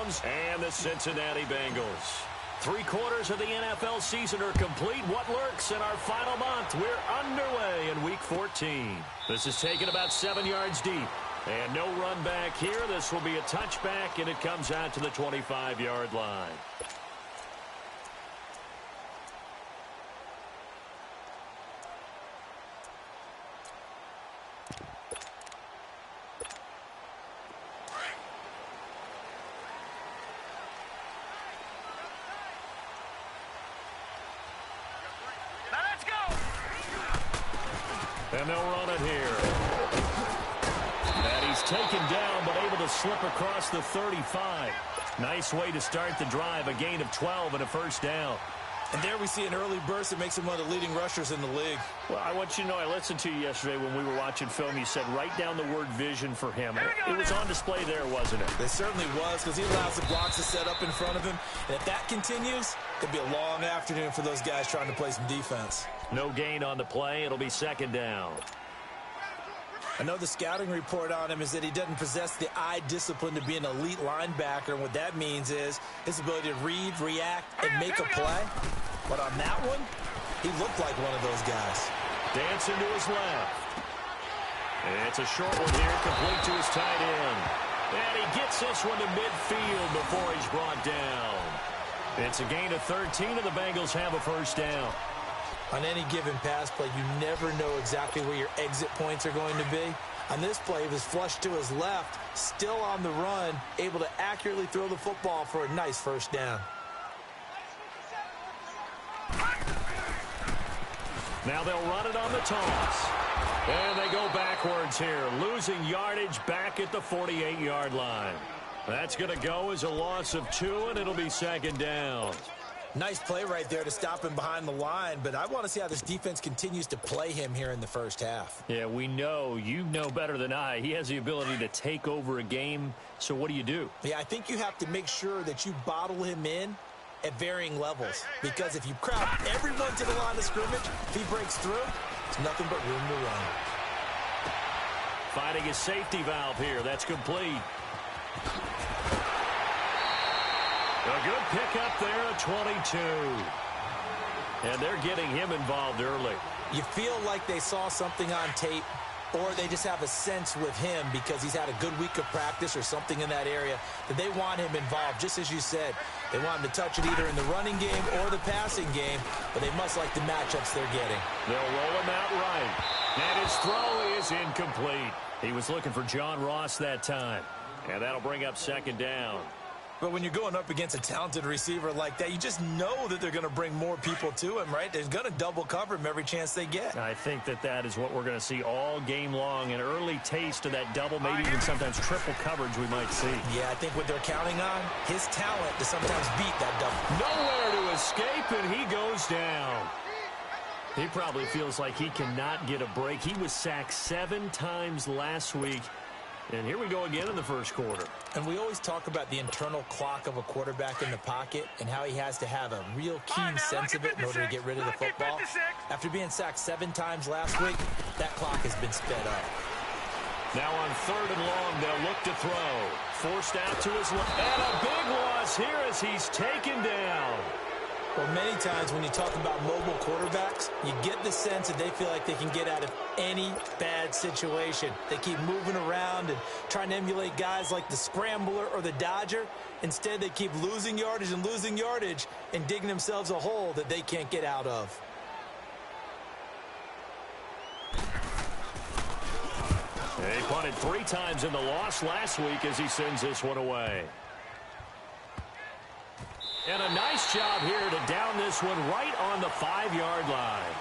Browns and the Cincinnati Bengals. 3/4 of the NFL season are complete. What lurks in our final month? We're underway in Week 14. This is taken about 7 yards deep. And no run back here. This will be a touchback, and it comes out to the 25-yard line. And they'll run it here. And he's taken down, but able to slip across the 35. Nice way to start the drive. A gain of 12 and a first down. And there we see an early burst that makes him one of the leading rushers in the league. Well, I want you to know, I listened to you yesterday when we were watching film. You said write down the word vision for him. It was on display there, wasn't it? It certainly was, because he allows the blocks to set up in front of him. And if that continues, it'll be a long afternoon for those guys trying to play some defense. No gain on the play. It'll be second down. I know the scouting report on him is that he doesn't possess the eye discipline to be an elite linebacker, and what that means is his ability to read, react, and make a play. But on that one, he looked like one of those guys. Dancing to his left. It's a short one here, complete to his tight end. And he gets this one to midfield before he's brought down. It's a gain of 13, and the Bengals have a first down. On any given pass play, you never know exactly where your exit points are going to be. On this play, he was flushed to his left, still on the run, able to accurately throw the football for a nice first down. Now they'll run it on the toss. And they go backwards here, losing yardage back at the 48-yard line. That's going to go as a loss of 2, and it'll be second down. Nice play right there to stop him behind the line, but I want to see how this defense continues to play him here in the first half. Yeah, we know. You know better than I. He has the ability to take over a game, so what do? Yeah, I think you have to make sure that you bottle him in at varying levels, because if you crowd everyone to the line of scrimmage, if he breaks through, it's nothing but room to run. Finding a safety valve here. That's complete. A good pickup there at 22. And they're getting him involved early. You feel like they saw something on tape, or they just have a sense with him because he's had a good week of practice or something in that area that they want him involved. Just as you said, they want him to touch it either in the running game or the passing game, but they must like the matchups they're getting. They'll roll him out right. And his throw is incomplete. He was looking for John Ross that time. And that'll bring up second down. But when you're going up against a talented receiver like that, you just know that they're going to bring more people to him, right? They're going to double cover him every chance they get. I think that is what we're going to see all game long. An early taste of that double, maybe even sometimes triple coverage we might see. Yeah, I think what they're counting on, his talent to sometimes beat that double. Nowhere to escape, and he goes down. He probably feels like he cannot get a break. He was sacked 7 times last week. And here we go again in the first quarter. And we always talk about the internal clock of a quarterback in the pocket and how he has to have a real keen sense of it in order to get rid of the football. After being sacked 7 times last week, that clock has been sped up. Now on 3rd and long, they'll look to throw. Forced out to his left. And a big loss here as he's taken down. Well, many times when you talk about mobile quarterbacks, you get the sense that they feel like they can get out of any bad situation. They keep moving around and trying to emulate guys like the Scrambler or the Dodger. Instead, they keep losing yardage and digging themselves a hole that they can't get out of. He punted 3 times in the loss last week as he sends this one away. And a nice job here to down this one right on the 5-yard line.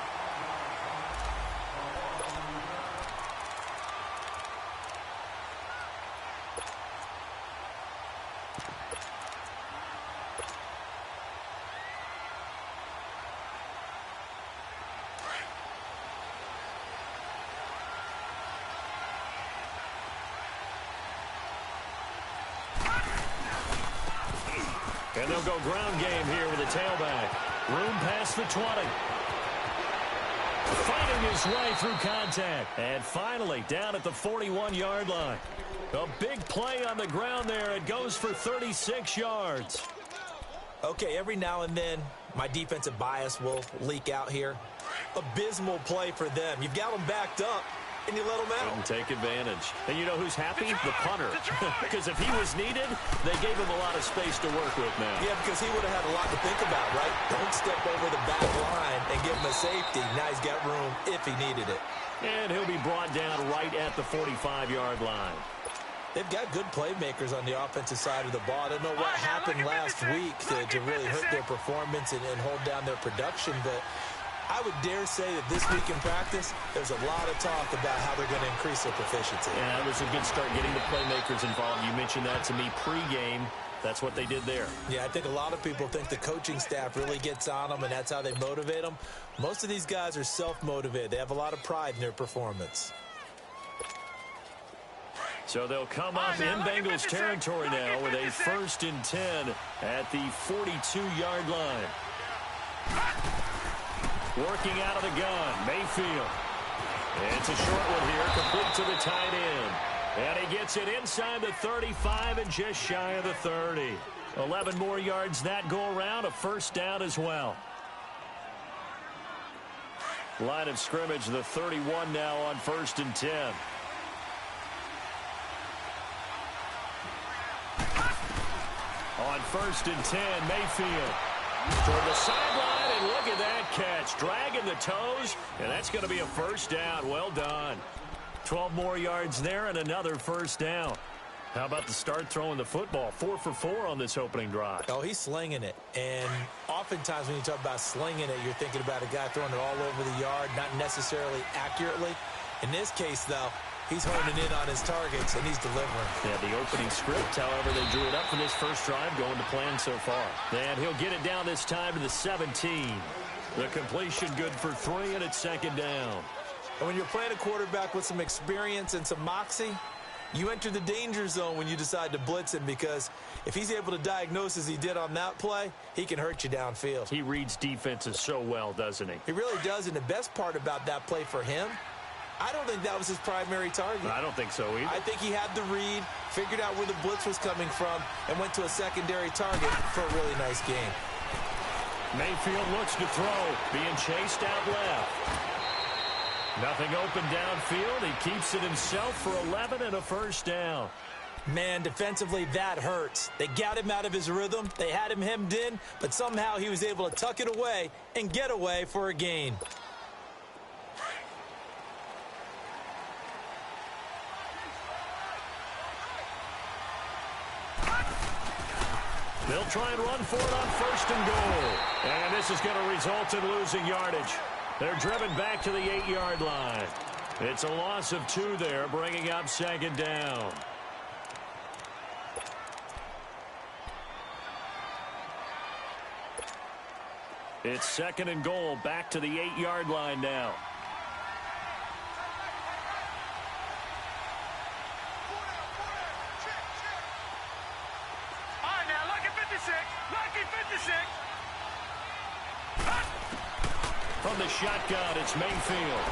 And they'll go ground game here with a tailback. Room past the 20. Fighting his way through contact. And finally down at the 41-yard line. A big play on the ground there. It goes for 36 yards. Okay, every now and then, my defensive bias will leak out here. Abysmal play for them. You've got them backed up, and you let them out. Couldn't take advantage. And you know who's happy? The punter. Because if he was needed, they gave him a lot of space to work with now. Yeah, because he would have had a lot to think about, right? Don't step over the back line and give him a safety. Now he's got room if he needed it. And he'll be brought down right at the 45-yard line. They've got good playmakers on the offensive side of the ball. I don't know what happened last week to really hurt their performance and hold down their production, but I would dare say that this week in practice, there's a lot of talk about how they're going to increase their proficiency. Yeah, it was a good start getting the playmakers involved. You mentioned that to me pregame. That's what they did there. Yeah, I think a lot of people think the coaching staff really gets on them, and that's how they motivate them. Most of these guys are self-motivated. They have a lot of pride in their performance. So they'll come up in Bengals territory now with a 1st and 10 at the 42-yard line. Working out of the gun, Mayfield. It's a short one here, complete to the tight end. And he gets it inside the 35 and just shy of the 30. 11 more yards that go around, a 1st down as well. Line of scrimmage, the 31 now on 1st and 10. On 1st and 10, Mayfield toward the sideline, and look at that catch. Dragging the toes, and that's going to be a 1st down. Well done. 12 more yards there and another 1st down. How about the start throwing the football? 4 for 4 on this opening drive. Oh, he's slinging it. And oftentimes when you talk about slinging it, you're thinking about a guy throwing it all over the yard, not necessarily accurately. In this case, though, he's honing in on his targets, and he's delivering. Yeah, the opening script, however, they drew it up for this first drive, going to plan so far. And he'll get it down this time to the 17. The completion good for 3, and it's 2nd down. And when you're playing a quarterback with some experience and some moxie, you enter the danger zone when you decide to blitz him, because if he's able to diagnose as he did on that play, he can hurt you downfield. He reads defenses so well, doesn't he? He really does, and the best part about that play for him, I don't think that was his primary target. I don't think so either. I think he had the read, figured out where the blitz was coming from, and went to a secondary target for a really nice game. Mayfield looks to throw, being chased out left. Nothing open downfield. He keeps it himself for 11 and a 1st down. Man, defensively, that hurts. They got him out of his rhythm. They had him hemmed in, but somehow he was able to tuck it away and get away for a gain. They'll try and run for it on 1st and goal. And this is going to result in losing yardage. They're driven back to the 8-yard line. It's a loss of 2 there, bringing up 2nd down. It's 2nd and goal, back to the 8-yard line now. From the shotgun, it's Mayfield.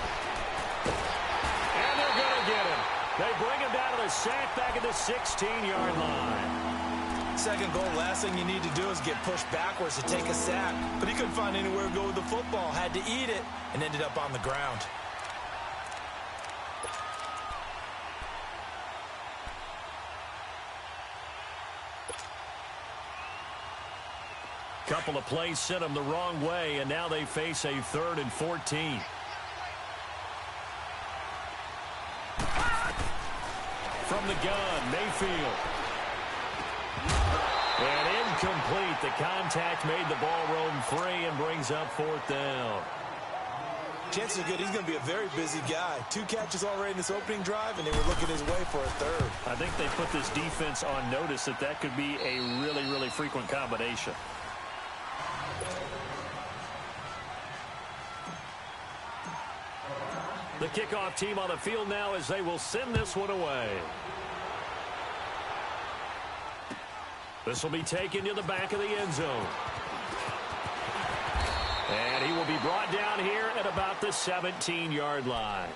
And they're going to get him. They bring him down to the sack back at the 16-yard line. 2nd goal, last thing you need to do is get pushed backwards to take a sack. But he couldn't find anywhere to go with the football, had to eat it, and ended up on the ground. Couple of plays sent them the wrong way, and now they face a 3rd and 14. From the gun, Mayfield. And incomplete. The contact made the ball roam free and brings up 4th down. Chances are good he's going to be a very busy guy. 2 catches already in this opening drive, and they were looking his way for a 3rd. I think they put this defense on notice that could be a really, really frequent combination. The kickoff team on the field now as they will send this one away. This will be taken to the back of the end zone. And he will be brought down here at about the 17-yard line.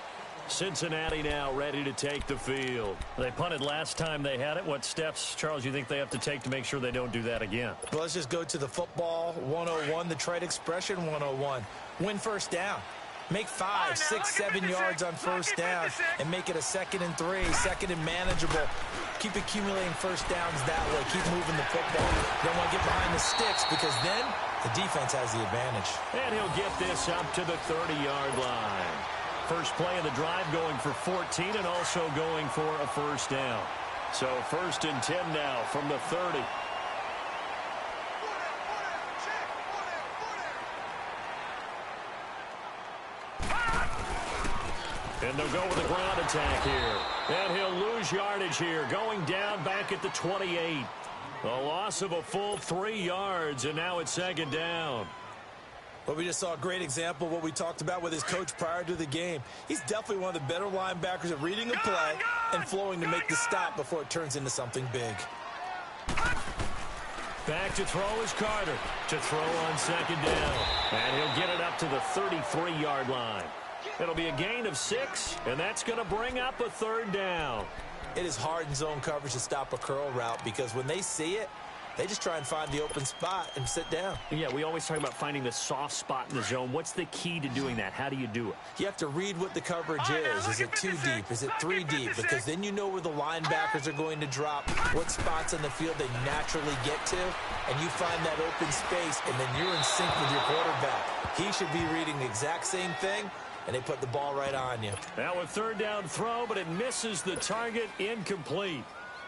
Cincinnati now ready to take the field. They punted last time they had it. What steps, Charles, you think they have to take to make sure they don't do that again? Well, let's just go to the football 101, the trade expression 101. Win first down. Make 5, 6, 7 yards on first down and make it a 2nd and 3, 2nd and manageable. Keep accumulating first downs that way. Keep moving the football. Don't want to get behind the sticks because then the defense has the advantage. And he'll get this up to the 30-yard line. First play of the drive going for 14 and also going for a first down. So 1st and 10 now from the 30. And they'll go with a ground attack here. And he'll lose yardage here, going down back at the 28. A loss of a full 3 yards, and now it's 2nd down. Well, we just saw a great example of what we talked about with his coach prior to the game. He's definitely one of the better linebackers at reading a play and flowing to make the stop before it turns into something big. Back to throw is Carter. To throw on 2nd down. And he'll get it up to the 33-yard line. It'll be a gain of 6, and that's going to bring up a 3rd down. It is hard in zone coverage to stop a curl route because when they see it, they just try and find the open spot and sit down. Yeah, we always talk about finding the soft spot in the zone. What's the key to doing that? How do you do it? You have to read what the coverage is. Is it 2 deep? Is it 3 deep? Because then you know where the linebackers are going to drop, what spots on the field they naturally get to, and you find that open space, and then you're in sync with your quarterback. He should be reading the exact same thing, and they put the ball right on you. Now a 3rd down throw, but it misses the target, incomplete.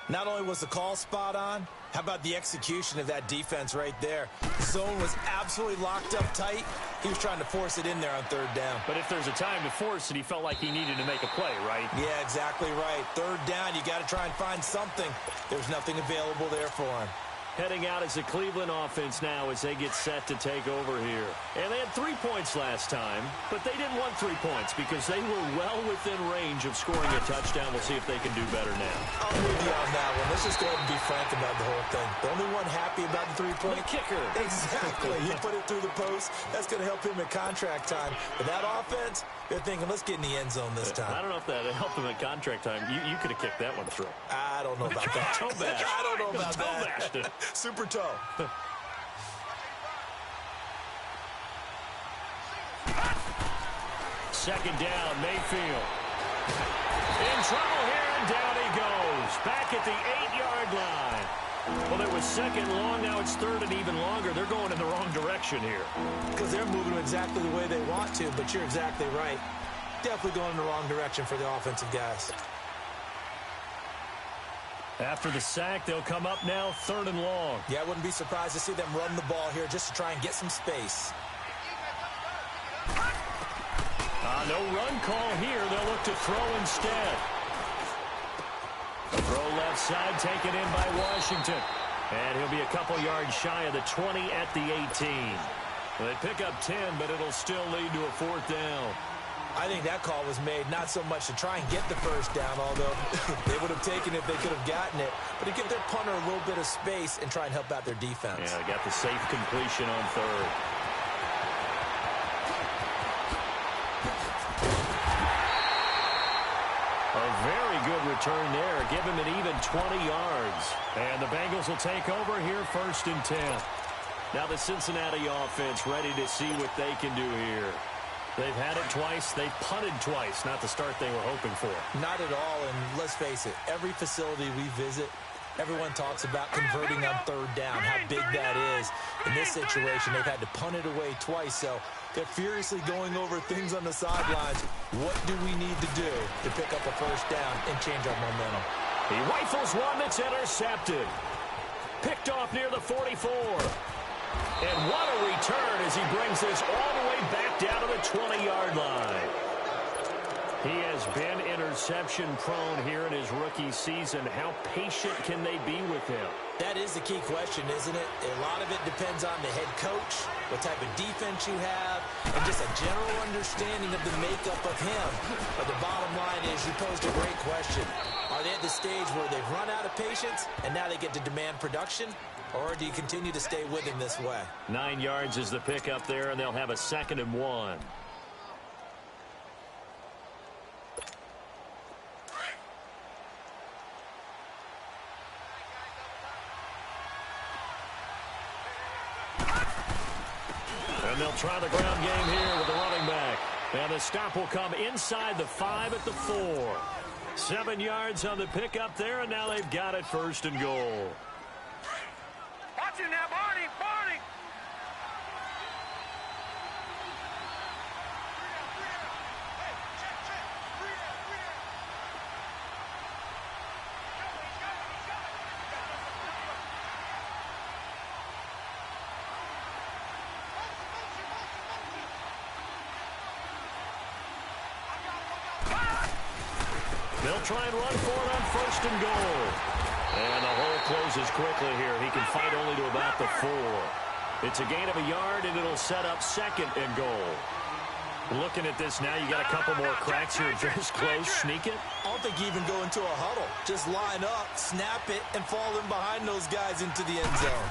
Not only was the call spot on, how about the execution of that defense right there? The zone was absolutely locked up tight. He was trying to force it in there on 3rd down. But if there's a time to force it, he felt like he needed to make a play, right? Yeah, exactly right. 3rd down, you got to try and find something. There's nothing available there for him. Heading out as the Cleveland offense now as they get set to take over here. And they had 3 points last time, but they didn't want 3 points because they were well within range of scoring a touchdown. We'll see if they can do better now. I'm with you on that one. Let's just go ahead and be frank about the whole thing. The only one happy about the 3-point kicker. Exactly. He put it through the post. That's going to help him at contract time. But that offense, they're thinking, let's get in the end zone this time. I don't know if that helped him at contract time. You could have kicked that one through. I don't know about that. Toe bash. I don't know about toe bashed it. Super toe. Second down, Mayfield. In trouble here, and down he goes. Back at the 8-yard line. Well, it was 2nd long, now it's 3rd and even longer. They're going in the wrong direction here. Because they're moving exactly the way they want to, but you're exactly right. Definitely going in the wrong direction for the offensive guys. After the sack, they'll come up now 3rd and long. Yeah, I wouldn't be surprised to see them run the ball here just to try and get some space. No run call here. They'll look to throw instead. Throw left side, taken in by Washington. And he'll be a couple yards shy of the 20 at the 18. They pick up 10, but it'll still lead to a 4th down. I think that call was made not so much to try and get the first down, although they would have taken it if they could have gotten it, but to give their punter a little bit of space and try and help out their defense. Yeah, they got the safe completion on 3rd. A very good return there. Give him an even 20 yards. And the Bengals will take over here 1st and 10. Now the Cincinnati offense ready to see what they can do here. They've had it twice. They've punted twice. Not the start they were hoping for. Not at all, and let's face it, every facility we visit, everyone talks about converting on 3rd down, how big that is. In this situation, they've had to punt it away twice, so they're furiously going over things on the sidelines. What do we need to do to pick up a first down and change our momentum? He rifles one that's intercepted. Picked off near the 44. And what a return as he brings this all the way back down to the 20-yard line. He has been interception-prone here in his rookie season. How patient can they be with him? That is the key question, isn't it? A lot of it depends on the head coach, what type of defense you have, and just a general understanding of the makeup of him. But the bottom line is you posed a great question. Are they at the stage where they've run out of patience and now they get to demand production? Or do you continue to stay with him this way? 9 yards is the pickup there, and they'll have a 2nd and 1. And they'll try the ground game here with the running back. And the stop will come inside the 5 at the 4. 7 yards on the pickup there, and now they've got it 1st and goal. Watch it now, Barney, Barney. They'll try and run for it on 1st and goal. And the hole closes quickly here. He can fight only to about the 4. It's a gain of a yard, and it'll set up 2nd and goal. Looking at this now, you got a couple more cracks here. Just close, sneak it. I don't think you even go into a huddle. Just line up, snap it, and fall in behind those guys into the end zone.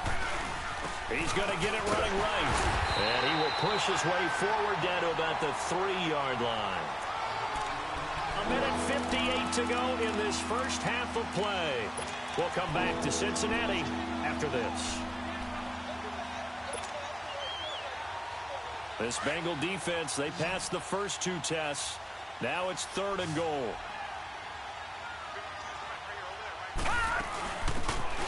He's going to get it running right. And he will push his way forward down to about the 3-yard line. A minute 58 to go in this first half of play. We'll come back to Cincinnati after this. This Bengal defense, they passed the first 2 tests. Now it's 3rd and goal.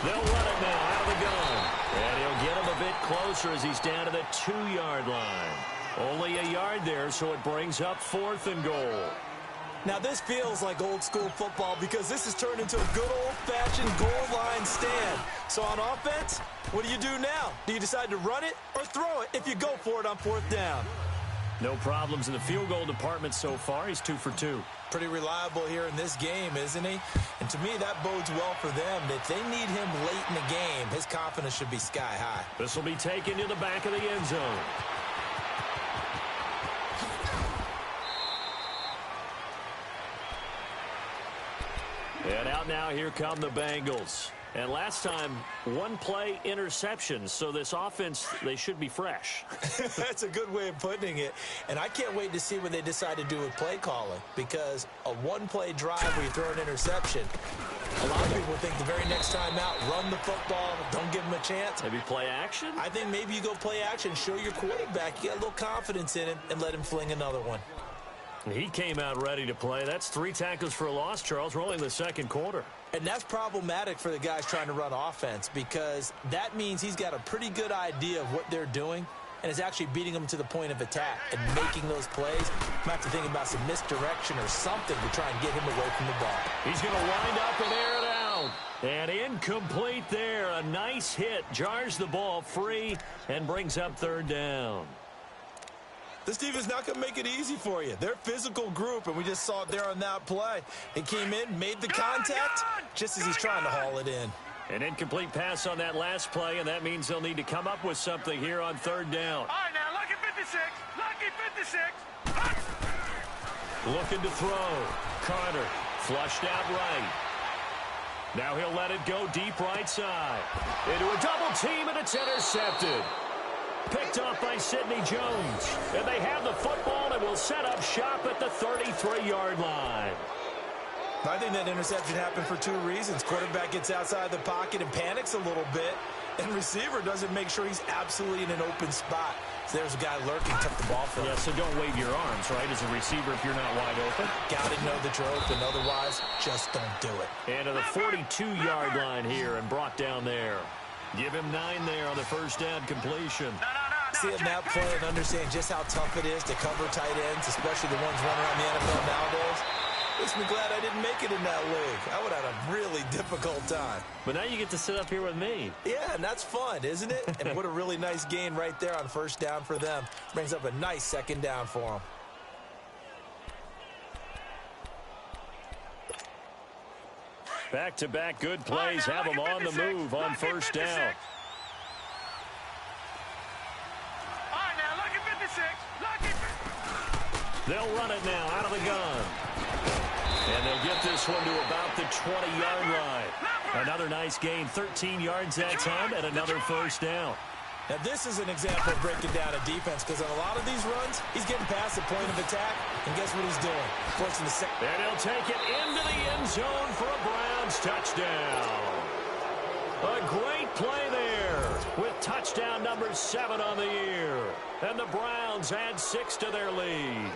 They'll run it now out of the gun. And he'll get him a bit closer as he's down to the 2-yard line. Only a yard there, so it brings up 4th and goal. Now, this feels like old-school football because this has turned into a good old-fashioned goal line stand. So on offense, what do you do now? Do you decide to run it or throw it if you go for it on 4th down? No problems in the field goal department so far. He's 2 for 2. Pretty reliable here in this game, isn't he? And to me, that bodes well for them. If they need him late in the game, his confidence should be sky high. This will be taken to the back of the end zone. And out now, here come the Bengals. And last time, 1-play interception. So this offense, they should be fresh. That's a good way of putting it. And I can't wait to see what they decide to do with play calling. Because a 1-play drive where you throw an interception, a lot of people think the very next time out, run the football, don't give him a chance. Maybe play action? I think maybe you go play action, show your quarterback, you got a little confidence in him, and let him fling another one. He came out ready to play. That's 3 tackles for a loss, Charles. We're only in the 2nd quarter. And that's problematic for the guys trying to run offense because that means he's got a pretty good idea of what they're doing and is actually beating them to the point of attack and making those plays. Might have to think about some misdirection or something to try and get him away from the ball. He's going to wind up and air it out. And incomplete there. A nice hit. Jars the ball free and brings up 3rd down. This defense is not going to make it easy for you. They're a physical group, and we just saw it there on that play. He came in, made the contact, just as he's trying to haul it in. An incomplete pass on that last play, and that means they'll need to come up with something here on 3rd down. All right, now, lucky 56. Lucky 56. Looking to throw. Carter flushed out right. Now he'll let it go deep right side. Into a double team, and it's intercepted. Picked off by Sidney Jones. And they have the football and will set up shop at the 33-yard line. I think that interception happened for 2 reasons. Quarterback gets outside the pocket and panics a little bit, and receiver doesn't make sure he's absolutely in an open spot. So there's a guy lurking, took the ball from him. Yeah, so don't wave your arms, right, as a receiver if you're not wide open. Got to know that you're open. Otherwise, just don't do it. And to the 42-yard line here and brought down there. Give him 9 there on the 1st down completion. Seeing that play and understand just how tough it is to cover tight ends, especially the ones running around the NFL nowadays, makes me glad I didn't make it in that league. I would have had a really difficult time. But now you get to sit up here with me. Yeah, and that's fun, isn't it? And what a really nice gain right there on 1st down for them. Brings up a nice 2nd down for them. Back-to-back good plays have them on the move on 1st down. They'll run it now out of the gun. And they'll get this one to about the 20-yard line. Another nice gain, 13 yards that time, and another 1st down. Now, this is an example of breaking down a defense because on a lot of these runs, he's getting past the point of attack, and guess what he's doing? Forcing the second. And he'll take it into the end zone for a Browns touchdown. A great play there. with touchdown number 7 on the year. And the Browns add 6 to their lead.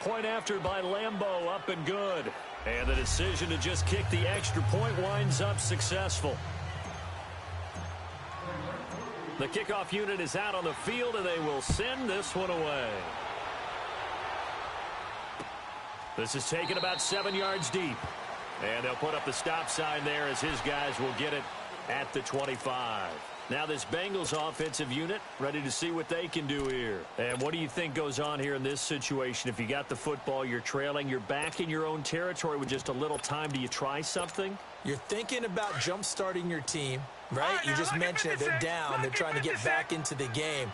Point after by Lambeau, up and good. And the decision to just kick the extra point winds up successful. The kickoff unit is out on the field, and they will send this one away. This is taken about 7 yards deep. And they'll put up the stop sign there as his guys will get it at the 25. Now this Bengals offensive unit ready to see what they can do here. And what do you think goes on here in this situation? If you got the football, you're trailing, you're back in your own territory with just a little time. Do you try something? You're thinking about jump-starting your team, right? You just mentioned it. They're down. They're trying to get back into the game.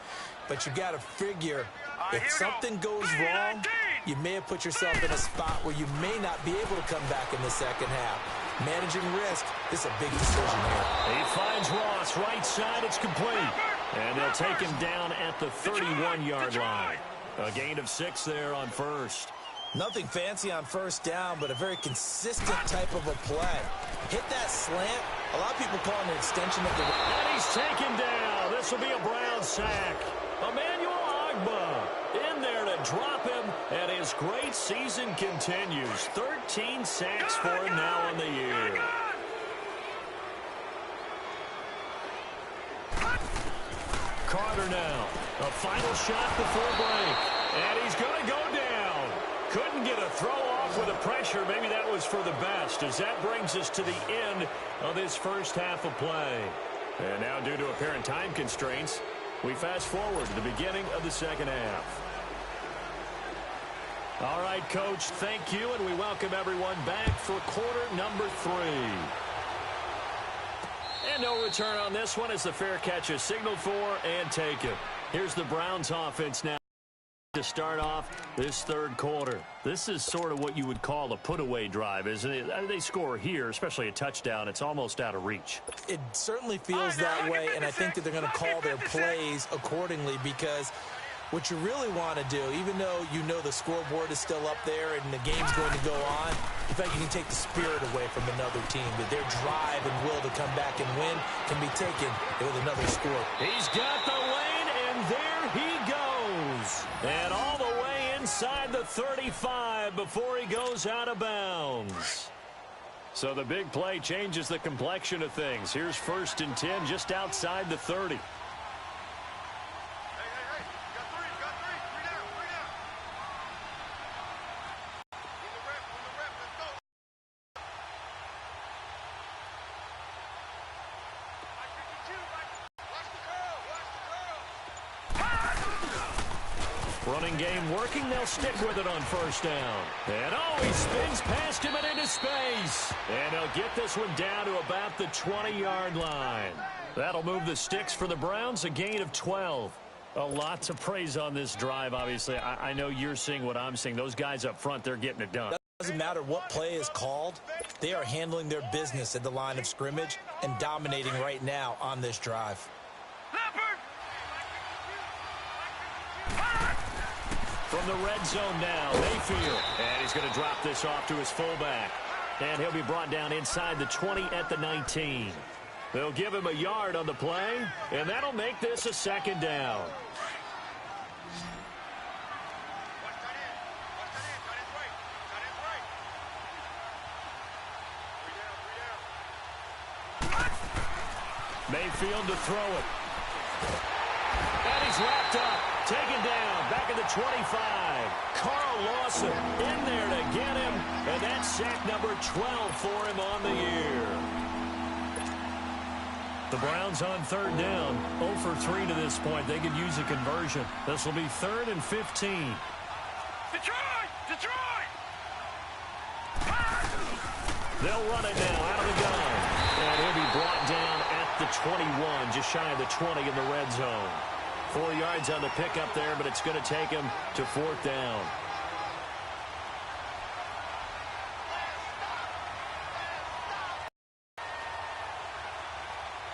But you got to figure if something goes wrong, you may have put yourself in a spot where you may not be able to come back in the second half. Managing risk is a big decision here. He finds Ross, right side, it's complete. And they'll take him down at the 31-yard line. A gain of 6 there on first. Nothing fancy on first down, but a very consistent type of a play. Hit that slant. A lot of people call it an extension of the... And he's taken down. This will be a Brown sack. Emmanuel Ogbah in there to drop him, and his great season continues. 13 sacks for him now on the year. Carter now. A final shot before break. And he's going to go down. Couldn't get a throw off with the pressure. Maybe that was for the best, as that brings us to the end of this first half of play. And now, due to apparent time constraints, we fast forward to the beginning of the second half. All right, Coach, thank you, and we welcome everyone back for quarter number 3. And no return on this one as the fair catch is signaled for and taken. Here's the Browns offense now to start off this third quarter. This is sort of what you would call a put-away drive, isn't it? They score here, especially a touchdown. It's almost out of reach. It certainly feels that way, and I think that they're going to call their plays accordingly, because what you really want to do, even though you know the scoreboard is still up there and the game's going to go on, in fact, you can take the spirit away from another team, that their drive and will to come back and win can be taken with another score. He's got the lane, and there he goes. And all the way inside the 35 before he goes out of bounds. So the big play changes the complexion of things. Here's 1st and 10 just outside the 30. Running game working. They'll stick with it on first down. And he spins past him and into space. And they'll get this one down to about the 20-yard line. That'll move the sticks for the Browns, a gain of 12. A lot to praise on this drive, obviously. I know you're seeing what I'm seeing. Those guys up front, they're getting it done. Doesn't matter what play is called. They are handling their business at the line of scrimmage and dominating right now on this drive. From the red zone now, Mayfield. And he's going to drop this off to his fullback. And he'll be brought down inside the 20 at the 19. They'll give him a yard on the play, and that'll make this a second down. Mayfield to throw it. And he's wrapped up. Taken down, back at the 25. Carl Lawson in there to get him, and that's sack number 12 for him on the year. The Browns on third down, 0 for 3 to this point. They could use a conversion. This will be 3rd and 15. Detroit! Detroit! They'll run it now out of the gun. And he'll be brought down at the 21, just shy of the 20 in the red zone. 4 yards on the pickup there, but it's going to take him to 4th down.